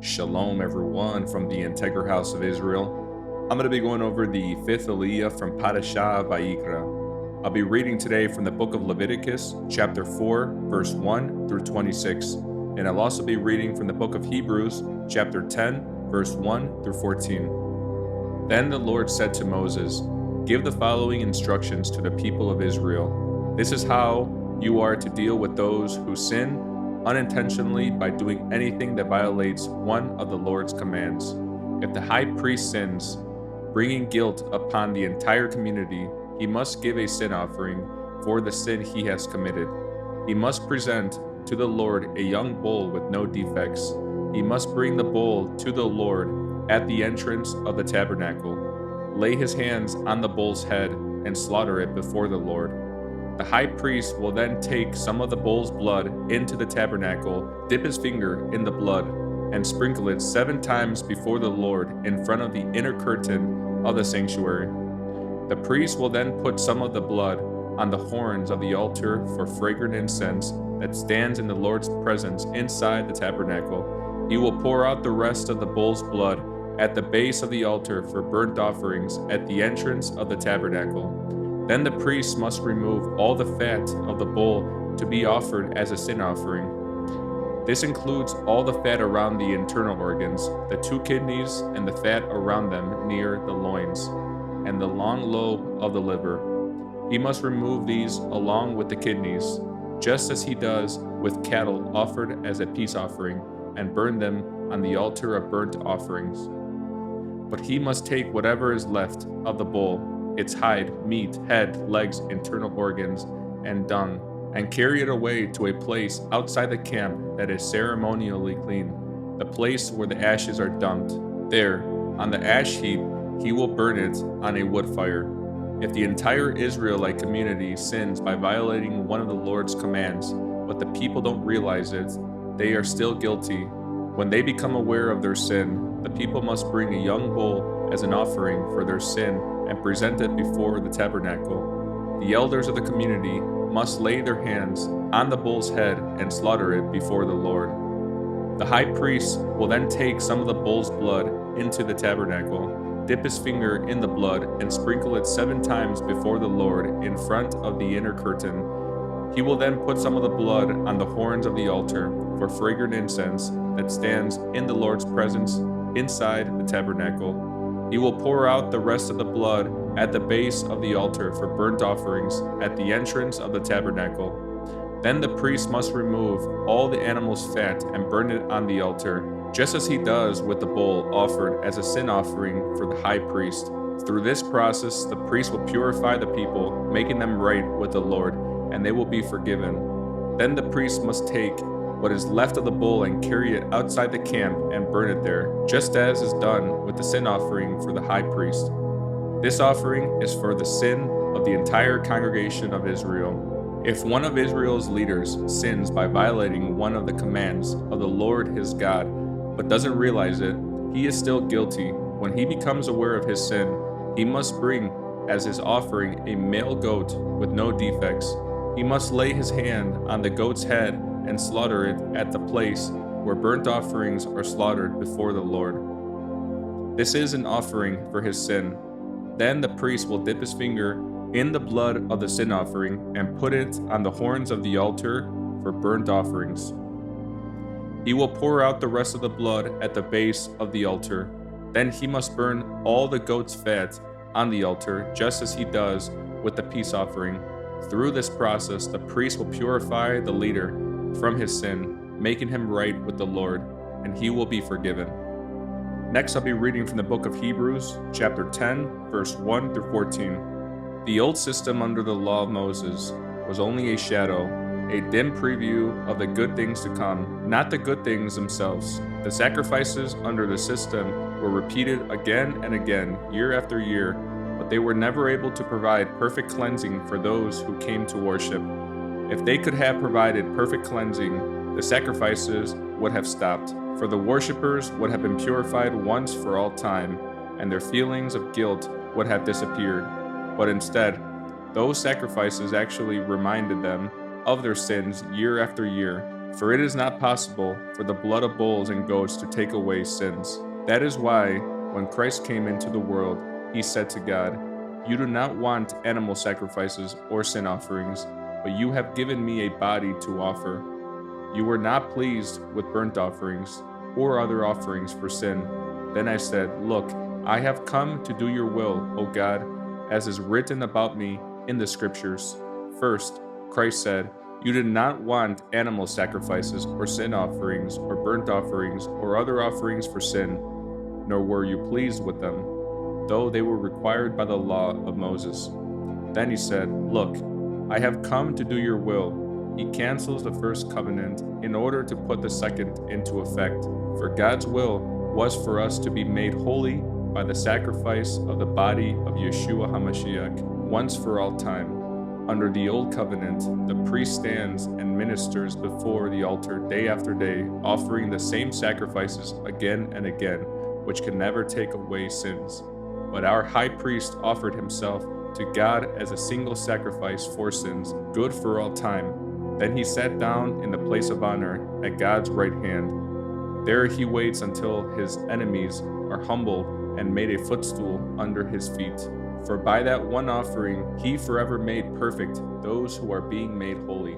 Shalom, everyone, from the Integral House of Israel. I'm going to be going over the fifth Aliyah from Parashah Vayikra. I'll be reading today from the book of Leviticus, chapter 4, verse 1 through 26. And I'll also be reading from the book of Hebrews, chapter 10, verse 1 through 14. Then the Lord said to Moses, "Give the following instructions to the people of Israel. This is how you are to deal with those who sin unintentionally by doing anything that violates one of the Lord's commands. If the high priest sins, bringing guilt upon the entire community, he must give a sin offering for the sin he has committed. He must present to the Lord a young bull with no defects. He must bring the bull to the Lord at the entrance of the tabernacle, lay his hands on the bull's head, and slaughter it before the Lord. The high priest will then take some of the bull's blood into the tabernacle, dip his finger in the blood, and sprinkle it 7 times before the Lord in front of the inner curtain of the sanctuary. The priest will then put some of the blood on the horns of the altar for fragrant incense that stands in the Lord's presence inside the tabernacle. He will pour out the rest of the bull's blood at the base of the altar for burnt offerings at the entrance of the tabernacle. Then the priest must remove all the fat of the bull to be offered as a sin offering. This includes all the fat around the internal organs, the 2 kidneys, and the fat around them near the loins, and the long lobe of the liver. He must remove these along with the kidneys, just as he does with cattle offered as a peace offering, and burn them on the altar of burnt offerings. But he must take whatever is left of the bull, its hide, meat, head, legs, internal organs, and dung, and carry it away to a place outside the camp that is ceremonially clean, the place where the ashes are dumped. There, on the ash heap, he will burn it on a wood fire. If the entire Israelite community sins by violating one of the Lord's commands, but the people don't realize it, they are still guilty. When they become aware of their sin, the people must bring a young bull as an offering for their sin and present it before the tabernacle. The elders of the community must lay their hands on the bull's head and slaughter it before the Lord. The high priest will then take some of the bull's blood into the tabernacle, dip his finger in the blood, and sprinkle it 7 times before the Lord in front of the inner curtain. He will then put some of the blood on the horns of the altar for fragrant incense that stands in the Lord's presence inside the tabernacle. He will pour out the rest of the blood at the base of the altar for burnt offerings at the entrance of the tabernacle. Then the priest must remove all the animal's fat and burn it on the altar, just as he does with the bull offered as a sin offering for the high priest. Through this process, the priest will purify the people, making them right with the Lord, and they will be forgiven. Then the priest must take what is left of the bull and carry it outside the camp and burn it there, just as is done with the sin offering for the high priest. This offering is for the sin of the entire congregation of Israel. If one of Israel's leaders sins by violating one of the commands of the Lord his God, but doesn't realize it, he is still guilty. When he becomes aware of his sin, he must bring as his offering a male goat with no defects. He must lay his hand on the goat's head and slaughter it at the place where burnt offerings are slaughtered before the Lord. This is an offering for his sin. Then the priest will dip his finger in the blood of the sin offering and put it on the horns of the altar for burnt offerings. He will pour out the rest of the blood at the base of the altar. Then he must burn all the goat's fat on the altar, just as he does with the peace offering. Through this process, the priest will purify the leader from his sin, making him right with the Lord, and he will be forgiven. Next, I'll be reading from the book of Hebrews, chapter 10, verse 1 through 14. The old system under the law of Moses was only a shadow, a dim preview of the good things to come, not the good things themselves. The sacrifices under the system were repeated again and again, year after year, but they were never able to provide perfect cleansing for those who came to worship. If they could have provided perfect cleansing, the sacrifices would have stopped, for the worshippers would have been purified once for all time, and their feelings of guilt would have disappeared. But instead, those sacrifices actually reminded them of their sins year after year. For it is not possible for the blood of bulls and goats to take away sins. That is why, when Christ came into the world, he said to God, "You do not want animal sacrifices or sin offerings, but you have given me a body to offer. You were not pleased with burnt offerings or other offerings for sin." Then I said, "Look, I have come to do your will, O God, as is written about me in the scriptures." First, Christ said, "You did not want animal sacrifices or sin offerings or burnt offerings or other offerings for sin, nor were you pleased with them, though they were required by the law of Moses." Then he said, "Look, I have come to do your will." He cancels the first covenant in order to put the second into effect. For God's will was for us to be made holy by the sacrifice of the body of Yeshua HaMashiach once for all time. Under the old covenant, the priest stands and ministers before the altar day after day, offering the same sacrifices again and again, which can never take away sins. But our high priest offered himself to God as a single sacrifice for sins, good for all time. Then he sat down in the place of honor at God's right hand. There he waits until his enemies are humbled and made a footstool under his feet. For by that one offering he forever made perfect those who are being made holy.